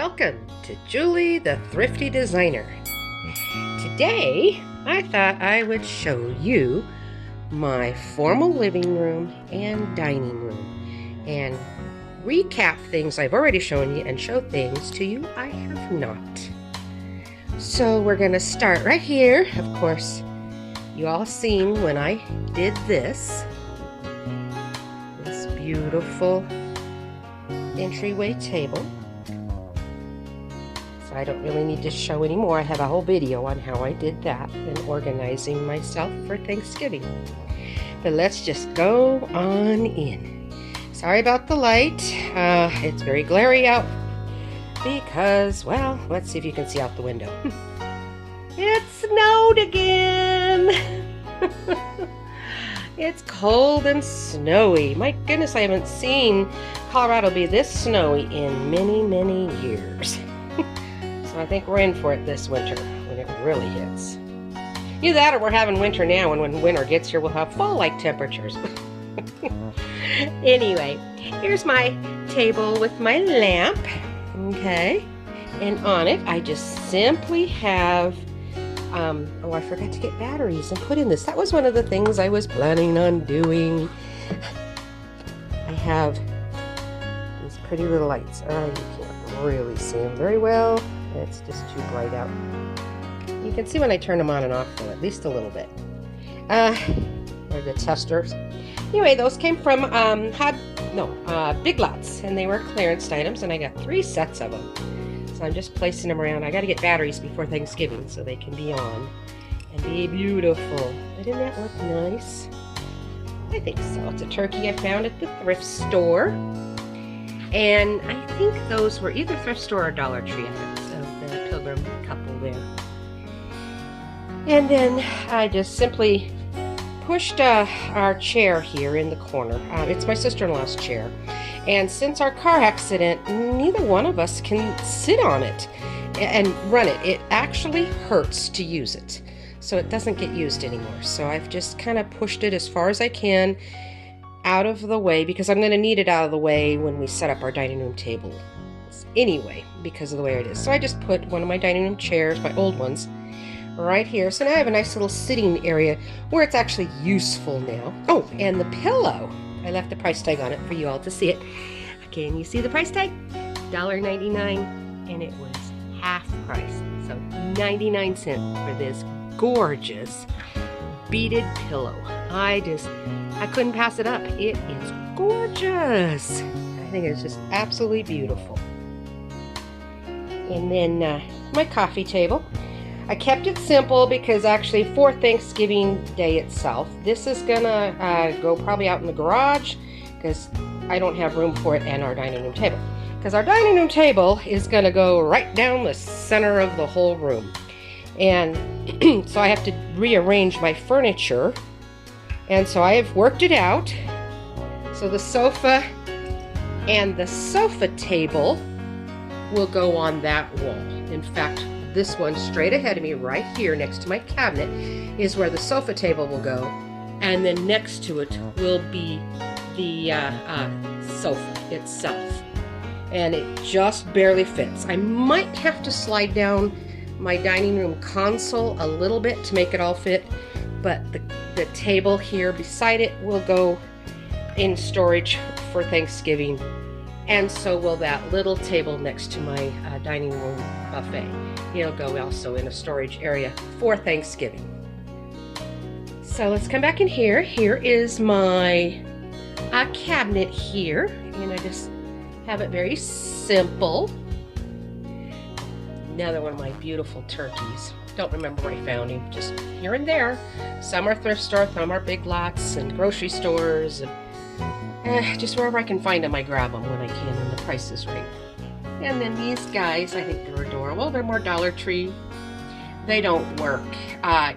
Welcome to Julie the Thrifty Designer. Today, I thought I would show you my formal living room and dining room and recap things I've already shown you and show things to you I have not. So we're going to start right here. Of course, you all seen when I did this beautiful entryway table. So I don't really need to show anymore. I have a whole video on how I did that and organizing myself for Thanksgiving. But let's just go on in. Sorry about the light. It's very glary out because, well, let's see if you can see out the window. It snowed again. It's cold and snowy. My goodness, I haven't seen Colorado be this snowy in many, many years. So I think we're in for it this winter when it really hits. Either that or we're having winter now, and when winter gets here, we'll have fall-like temperatures. Anyway, here's my table with my lamp. Okay. And on it, I just simply have oh, I forgot to get batteries and put in this. That was one of the things I was planning on doing. I have these pretty little lights. Oh, you can't really see them very well. It's just too bright out. You can see when I turn them on and off, though, at least a little bit. They're the testers. Anyway, those came from Big Lots, and they were clearance items, and I got 3 sets of them. I'm just placing them around. I got to get batteries before Thanksgiving so they can be on and be beautiful. Didn't that look nice? I think so. It's a turkey I found at the thrift store. And I think those were either thrift store or Dollar Tree items of the Pilgrim couple there. And then I just simply pushed our chair here in the corner. It's my sister-in-law's chair. And since our car accident, neither one of us can sit on it and run it. It actually hurts to use it. So it doesn't get used anymore. So I've just kind of pushed it as far as I can out of the way because I'm going to need it out of the way when we set up our dining room table anyway because of the way it is. So I just put one of my dining room chairs, my old ones, right here. So now I have a nice little sitting area where it's actually useful now. Oh, and the pillow. I left the price tag on it for you all to see it. Can you see the price tag? $1.99, and it was half price. So 99 cents for this gorgeous beaded pillow. I couldn't pass it up. It is gorgeous. I think it's just absolutely beautiful. And then my coffee table. I kept it simple because actually for Thanksgiving Day itself, this is gonna go probably out in the garage because I don't have room for it and our dining room table. Because our dining room table is gonna go right down the center of the whole room. And so I have to rearrange my furniture. And so I have worked it out. So the sofa and the sofa table will go on that wall. In fact, this one straight ahead of me right here next to my cabinet is where the sofa table will go, and then next to it will be the sofa itself, and it just barely fits. I might have to slide down my dining room console a little bit to make it all fit, but the table here beside it will go in storage for Thanksgiving, and so will that little table next to my dining room buffet. It'll go also in a storage area for Thanksgiving. So let's come back in here. Here is my cabinet here, and I just have it very simple. Another one of my beautiful turkeys. Don't remember where I found him, just here and there. Some are thrift store, some are Big Lots and grocery stores, and just wherever I can find them, I grab them when I can and the price is right. And then these guys, I think they're adorable. They're more Dollar Tree. They don't work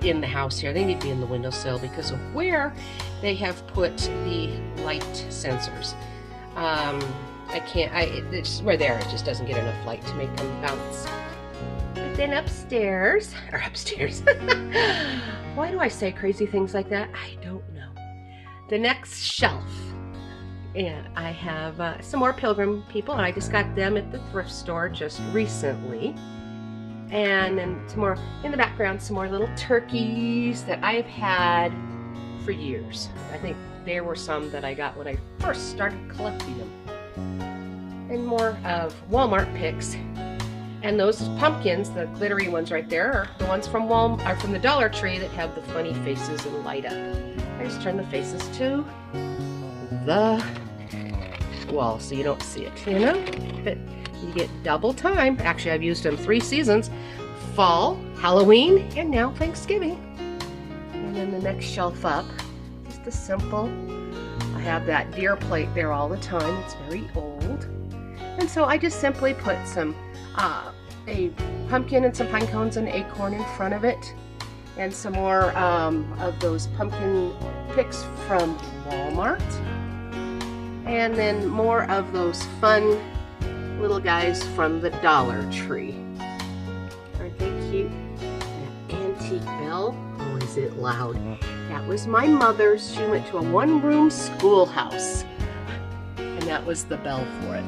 in the house here. They need to be in the windowsill because of where they have put the light sensors. It's where they are, it just doesn't get enough light to make them bounce. But then upstairs, why do I say crazy things like that? I don't know. The next shelf And I have some more Pilgrim people, and I just got them at the thrift store just recently. And then some more in the background, some more little turkeys that I have had for years. I think there were some that I got when I first started collecting them. And more of Walmart picks. And those pumpkins, the glittery ones right there, are the ones from from the Dollar Tree that have the funny faces and light up. I just turn the faces to the wall so you don't see it, you know? But you get double time. Actually, I've used them 3 seasons: fall, Halloween, and now Thanksgiving. And then the next shelf up, just a simple, I have that deer plate there all the time. It's very old. And so I just simply put some a pumpkin and some pine cones and acorn in front of it, and some more of those pumpkin picks from Walmart, and then more of those fun little guys from the Dollar Tree. Aren't they cute? That antique bell. Oh, is it loud? That was my mother's. She went to a one-room schoolhouse, and that was the bell for it.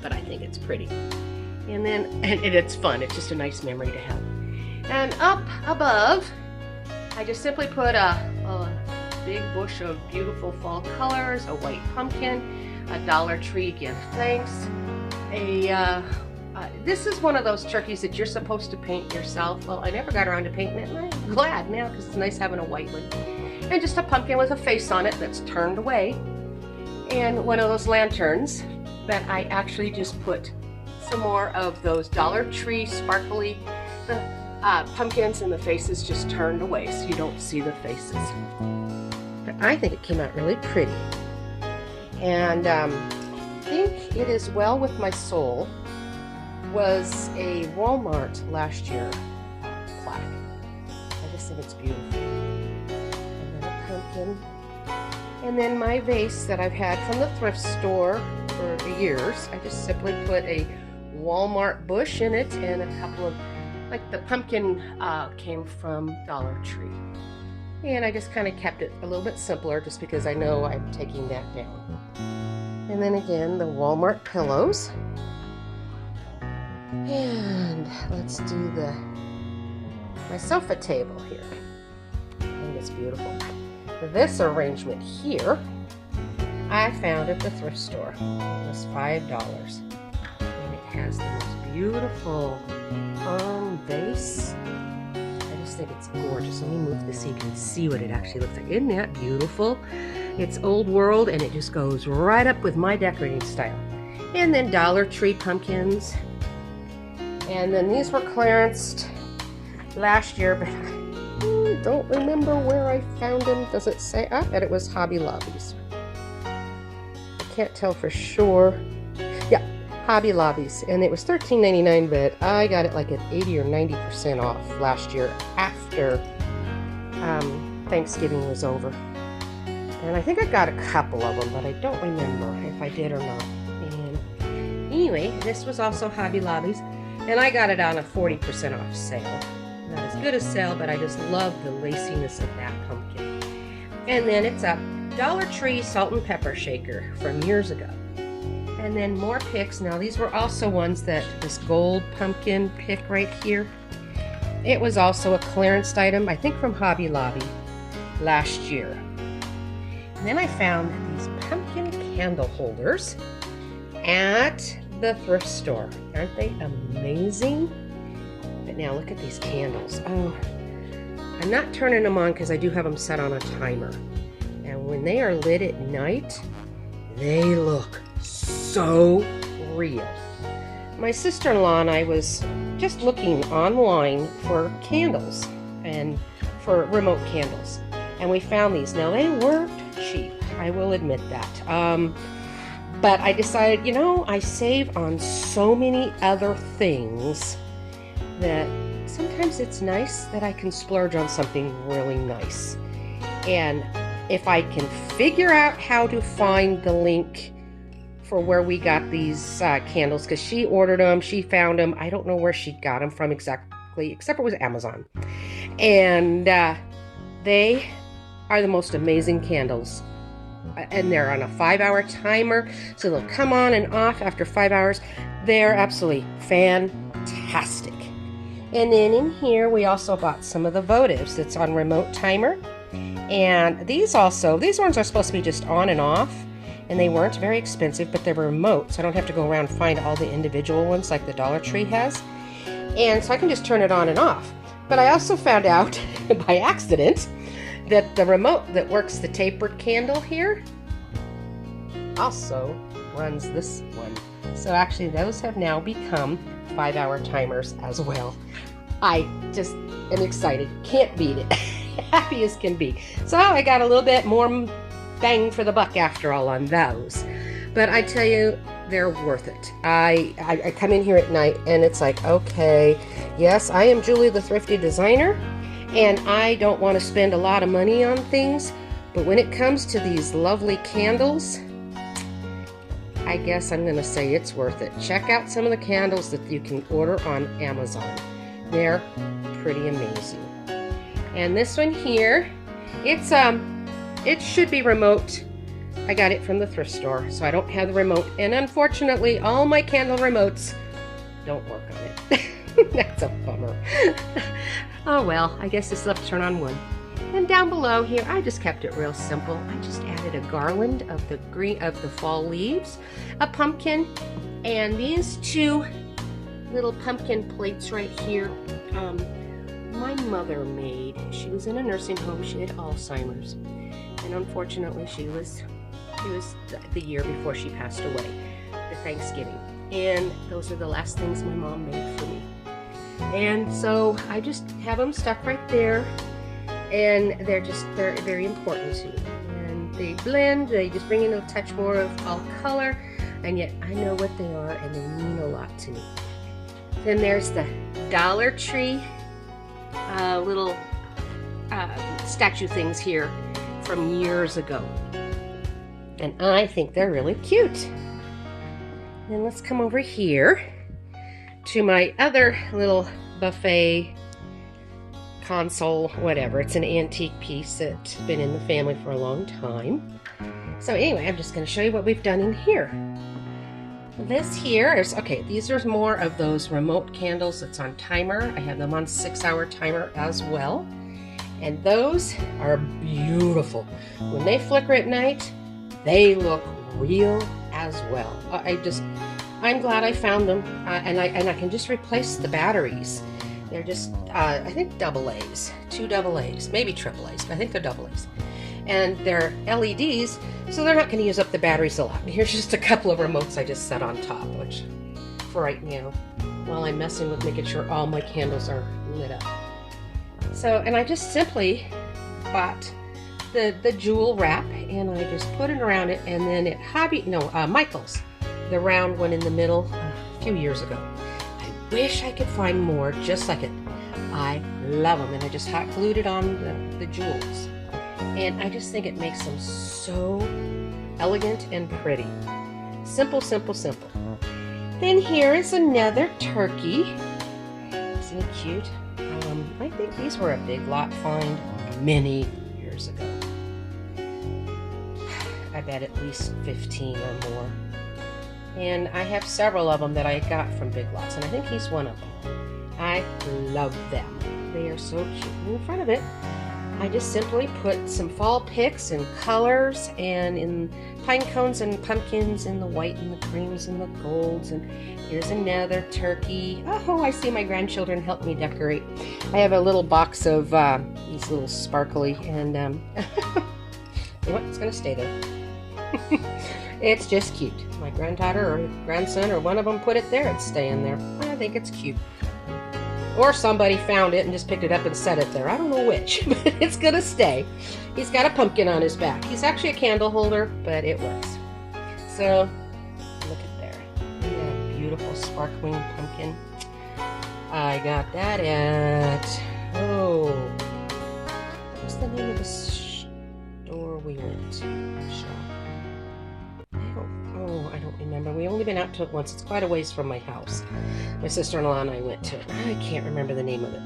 But I think it's pretty. And then, and it's fun. It's just a nice memory to have. And up above, I just simply put a big bush of beautiful fall colors, a white pumpkin, a Dollar Tree gift thanks. This is one of those turkeys that you're supposed to paint yourself. Well, I never got around to painting it, and I'm glad now because it's nice having a white one. And just a pumpkin with a face on it that's turned away. And one of those lanterns that I actually just put some more of those Dollar Tree sparkly pumpkins, and the faces just turned away so you don't see the faces. But I think it came out really pretty. And I think it is well with my soul was a Walmart last year plaque. I just think it's beautiful. And then a pumpkin. And then my vase that I've had from the thrift store for years. I just simply put a Walmart bush in it, and a couple of, like the pumpkin came from Dollar Tree. And I just kind of kept it a little bit simpler just because I know I'm taking that down. And then again, the Walmart pillows. And let's do my sofa table here. I think it's beautiful. This arrangement here, I found at the thrift store. It was $5. And it has the most beautiful vase. I just think it's gorgeous. Let me move this so you can see what it actually looks like. Isn't that beautiful? It's old world, and it just goes right up with my decorating style. And then Dollar Tree pumpkins. And then these were clearanced last year, but I don't remember where I found them. Does it say? I bet it was Hobby Lobby's. I can't tell for sure. Yeah, Hobby Lobby's. And it was $13.99, but I got it like at 80 or 90% off last year after Thanksgiving was over. And I think I got a couple of them, but I don't remember if I did or not. And anyway, this was also Hobby Lobby's, and I got it on a 40% off sale. Not as good a sale, but I just love the laciness of that pumpkin. And then it's a Dollar Tree salt and pepper shaker from years ago. And then more picks. Now these were also ones that, this gold pumpkin pick right here, it was also a clearance item, I think from Hobby Lobby last year. And then I found these pumpkin candle holders at the thrift store. Aren't they amazing? But now look at these candles. Oh, I'm not turning them on because I do have them set on a timer. And when they are lit at night, they look so real. My sister-in-law and I was just looking online for candles and for remote candles. And we found these. Now they weren't cheap, I will admit that. But I decided, you know, I save on so many other things that sometimes it's nice that I can splurge on something really nice. And if I can figure out how to find the link for where we got these candles, because she ordered them, she found them. I don't know where she got them from exactly, except it was Amazon. And they are the most amazing candles and they're on a 5-hour timer, so they'll come on and off after 5 hours. They're absolutely fantastic. And then in here, we also bought some of the votives that's on remote timer. And these ones are supposed to be just on and off, and they weren't very expensive, but they're remote, so I don't have to go around and find all the individual ones like the Dollar Tree has. And so I can just turn it on and off. But I also found out by accident that the remote that works the tapered candle here also runs this one. So actually those have now become 5-hour timers as well. I just am excited. Can't beat it. Happy as can be. So I got a little bit more bang for the buck after all on those. But I tell you, they're worth it. I come in here at night and it's like, okay, yes, I am Julie the Thrifty Designer, and I don't want to spend a lot of money on things, but when it comes to these lovely candles, I guess I'm going to say it's worth it. Check out some of the candles that you can order on Amazon. They're pretty amazing. And this one here, it should be remote. I got it from the thrift store, so I don't have the remote. And unfortunately, all my candle remotes don't work on it. That's a bummer. Oh well, I guess this will have to turn on one. And down below here, I just kept it real simple. I just added a garland of the fall leaves, a pumpkin, and these two little pumpkin plates right here. My mother made. She was in a nursing home. She had Alzheimer's, and unfortunately, it was the year before she passed away, the Thanksgiving. And those are the last things my mom made for me. And so I just have them stuck right there, and they're very important to me. And they blend, they just bring in a touch more of fall color, and yet I know what they are, and they mean a lot to me. Then there's the Dollar Tree little statue things here from years ago. And I think they're really cute. Then let's come over here to my other little buffet console, whatever. It's an antique piece that's been in the family for a long time. So anyway, I'm just going to show you what we've done in here. This here is, okay, these are more of those remote candles that's on timer. I have them on 6-hour timer as well. And those are beautiful. When they flicker at night, they look real as well. I'm glad I found them, and I can just replace the batteries. They're just, I think double A's, 2 double A's, maybe triple A's, but I think they're double A's. And they're LEDs, so they're not going to use up the batteries a lot. And here's just a couple of remotes I just set on top, which for right now, while I'm messing with making sure all my candles are lit up. So, and I just simply bought the jewel wrap, and I just put it around it, and then at Michael's, the round one in the middle, a few years ago. I wish I could find more just like it. I love them, and I just hot glued it on the jewels. And I just think it makes them so elegant and pretty. Simple, simple, simple. Then here is another turkey. Isn't it cute? I think these were a Big Lot find many years ago. I bet at least 15 or more. And I have several of them that I got from Big Lots, and I think he's one of them. I love them. They are so cute. In front of it, I just simply put some fall picks and colors, and in pine cones and pumpkins, and the white and the creams and the golds. And here's another turkey. Oh, I see my grandchildren help me decorate. I have a little box of these little sparkly, and you know what? It's gonna stay there. It's just cute. My granddaughter or grandson or one of them put it there. It's staying there. I think it's cute. Or somebody found it and just picked it up and set it there. I don't know which, but it's gonna stay. He's got a pumpkin on his back. He's actually a candle holder, but it works. So, look at there. Isn't that a beautiful sparkling pumpkin? I got that at, what's the name of the store we went to? Shop. I don't remember. We've only been out to it once. It's quite a ways from my house. My sister-in-law and I went to it. I can't remember the name of it.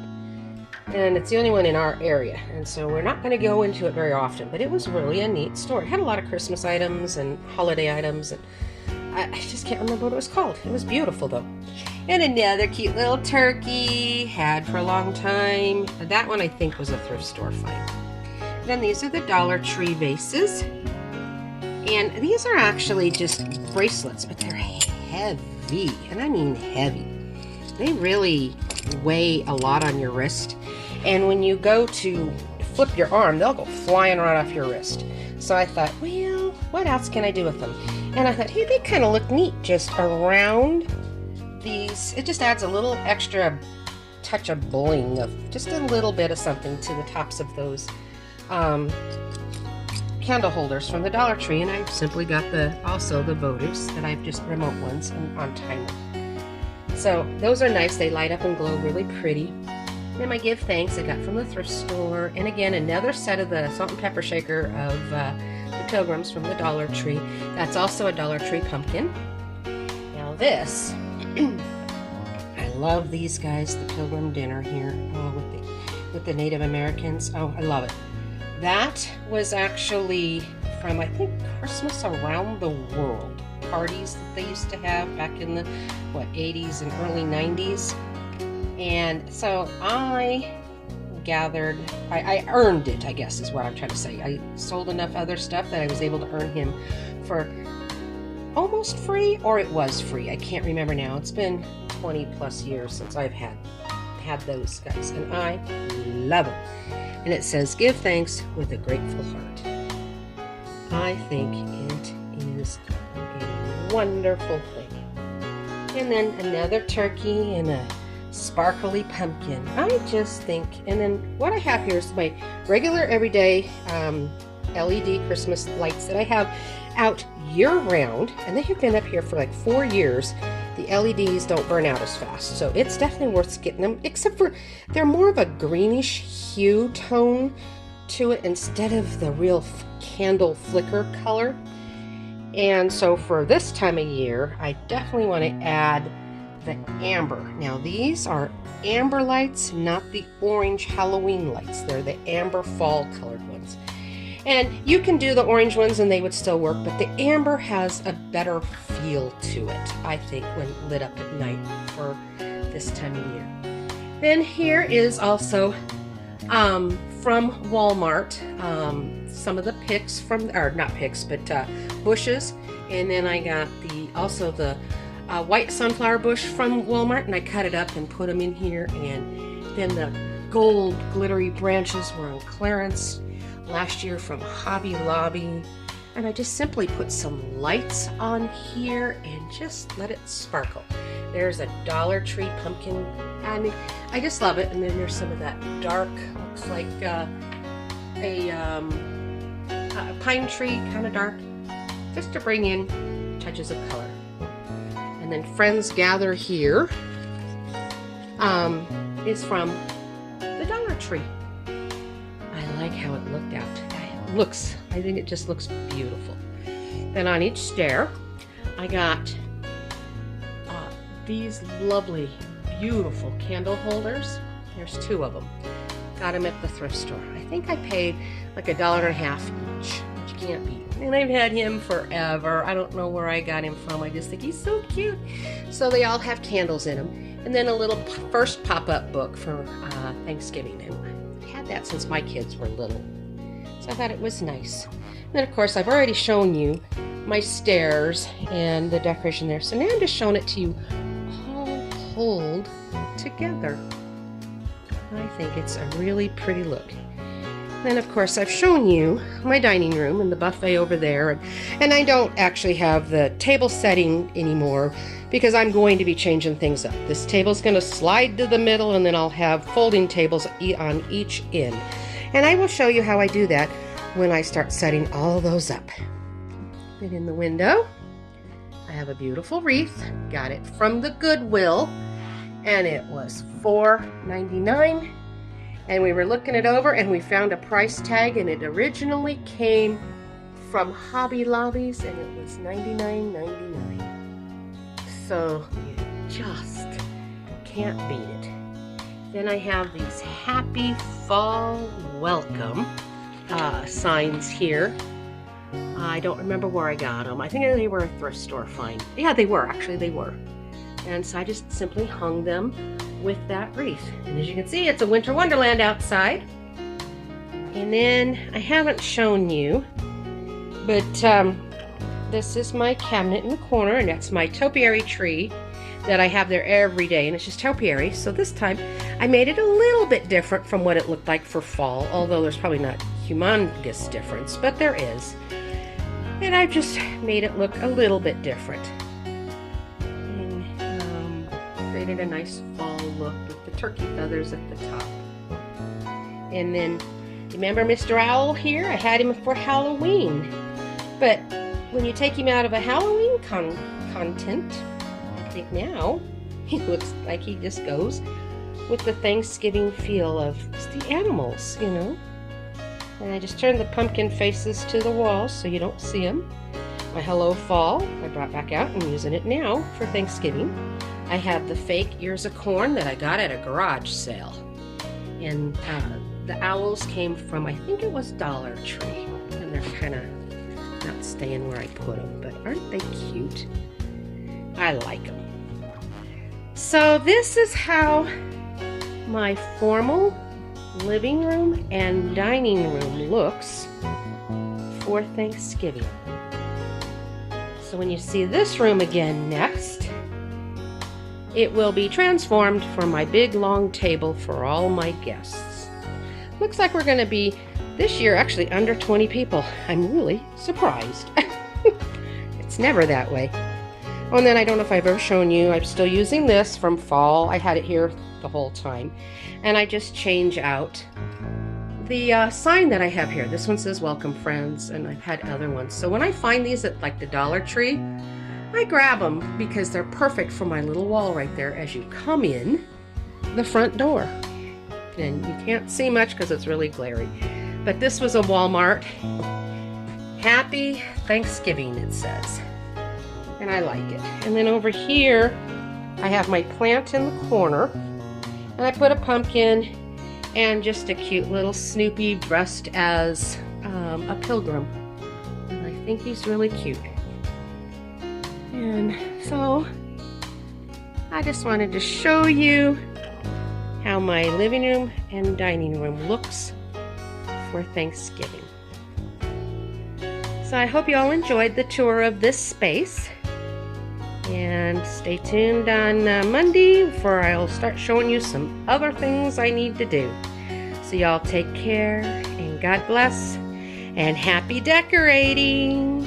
and it's the only one in our area, and so we're not going to go into it very often, but it was really a neat store. It had a lot of Christmas items and holiday items, and I just can't remember what it was called. It was beautiful though. And another cute little turkey, had for a long time. That one I think was a thrift store find. Then these are the Dollar Tree vases, and these are actually just bracelets, but they're heavy, and I mean heavy. They really weigh a lot on your wrist, and when you go to flip your arm, they'll go flying right off your wrist. So I thought, well, what else can I do with them? And I thought, hey, they kind of look neat just around these. It just adds a little extra touch of bling, of just a little bit of something to the tops of those candle holders from the Dollar Tree. And I simply got also the votives that I've just remote ones and on timer. So those are nice. They light up and glow really pretty. And my give thanks I got from the thrift store. And again, another set of the salt and pepper shaker of the Pilgrims from the Dollar Tree. That's also a Dollar Tree pumpkin. Now this, I love these guys, the Pilgrim dinner here with the Native Americans. Oh, I love it. That was actually from, I think, Christmas Around the World parties that they used to have back in the 80s and early 90s. And so I earned it, I guess is what I'm trying to say. I sold enough other stuff that I was able to earn him for almost free, or it was free. I can't remember now. It's been 20 plus years since I've had those guys, and I love them. And it says, give thanks with a grateful heart. I think it is a wonderful thing. And then another turkey and a sparkly pumpkin. I just think, and then what I have here is my regular everyday LED Christmas lights that I have out year-round, and they have been up here for like 4 years. The LEDs don't burn out as fast, so it's definitely worth getting them, except for they're more of a greenish hue tone to it instead of the real candle flicker color. And so for this time of year, I definitely want to add the amber. Now these are amber lights, not the orange Halloween lights. They're the amber fall colored ones. And you can do the orange ones and they would still work, but the amber has a better feel to it, I think, when lit up at night for this time of year. Then here is also from Walmart, some of the picks from, or not picks, but bushes. And then I got also the white sunflower bush from Walmart, and I cut it up and put them in here. And then the gold glittery branches were on clearance last year from Hobby Lobby, and I just simply put some lights on here and just let it sparkle. There's a Dollar Tree pumpkin. I mean, I just love it. And then there's some of that dark, looks like a pine tree, kind of dark, just to bring in touches of color. And then Friends Gather here is from the Dollar Tree. I like how it looked out. I think it just looks beautiful. Then on each stair, I got these lovely, beautiful candle holders. There's 2 of them. Got them at the thrift store. I think I paid like $1.50 each, which you can't beat. And I've had him forever. I don't know where I got him from. I just think he's so cute. So they all have candles in them. And then a little first pop-up book for Thanksgiving. And I've had that since my kids were little. So I thought it was nice. And then, of course, I've already shown you my stairs and the decoration there. So now I'm just showing it to you all pulled together. I think it's a really pretty look. Then, of course, I've shown you my dining room and the buffet over there. And I don't actually have the table setting anymore because I'm going to be changing things up. This table's going to slide to the middle, and then I'll have folding tables on each end. And I will show you how I do that when I start setting all those up. Then in the window, I have a beautiful wreath. Got it from the Goodwill, and it was $4.99. And we were looking it over, and we found a price tag, and it originally came from Hobby Lobby's, and it was $99.99. So you just can't beat it. Then I have these happy fall welcome signs here. I don't remember where I got them. I think they were a thrift store find. Yeah, they were. Actually, they were. And so I just simply hung them with that wreath. And as you can see, it's a winter wonderland outside. And then I haven't shown you, but this is my cabinet in the corner, and that's my topiary tree that I have there every day, and it's just topiary. So this time I made it a little bit different from what it looked like for fall, although there's probably not humongous difference, but there is. And I've just made it look a little bit different. And created a nice fall look with the turkey feathers at the top. And then, remember Mr. Owl here? I had him for Halloween. But when you take him out of a Halloween content, I think now he looks like he just goes with the Thanksgiving feel of the animals, you know. And I just turned the pumpkin faces to the wall so you don't see them. My Hello Fall, I brought back out and I'm using it now for Thanksgiving. I have the fake ears of corn that I got at a garage sale. And the owls came from, I think it was Dollar Tree. And they're kind of not staying where I put them, but aren't they cute? I like them. So this is how my formal living room and dining room looks for Thanksgiving. So when you see this room again next, it will be transformed for my big long table for all my guests. Looks like we're going to be this year actually under 20 people. I'm really surprised. It's never that way. Oh, and then I don't know if I've ever shown you, I'm still using this from fall. I had it here the whole time. And I just change out the sign that I have here. This one says Welcome Friends, and I've had other ones. So when I find these at like the Dollar Tree, I grab them because they're perfect for my little wall right there as you come in the front door. And you can't see much because it's really glary. But this was a Walmart. Happy Thanksgiving, it says. And I like it. And then over here, I have my plant in the corner. And I put a pumpkin and just a cute little Snoopy dressed as a pilgrim. And I think he's really cute. And so, I just wanted to show you how my living room and dining room looks for Thanksgiving. So I hope you all enjoyed the tour of this space. And stay tuned on Monday for I'll start showing you some other things I need to do. So y'all take care and God bless and happy decorating.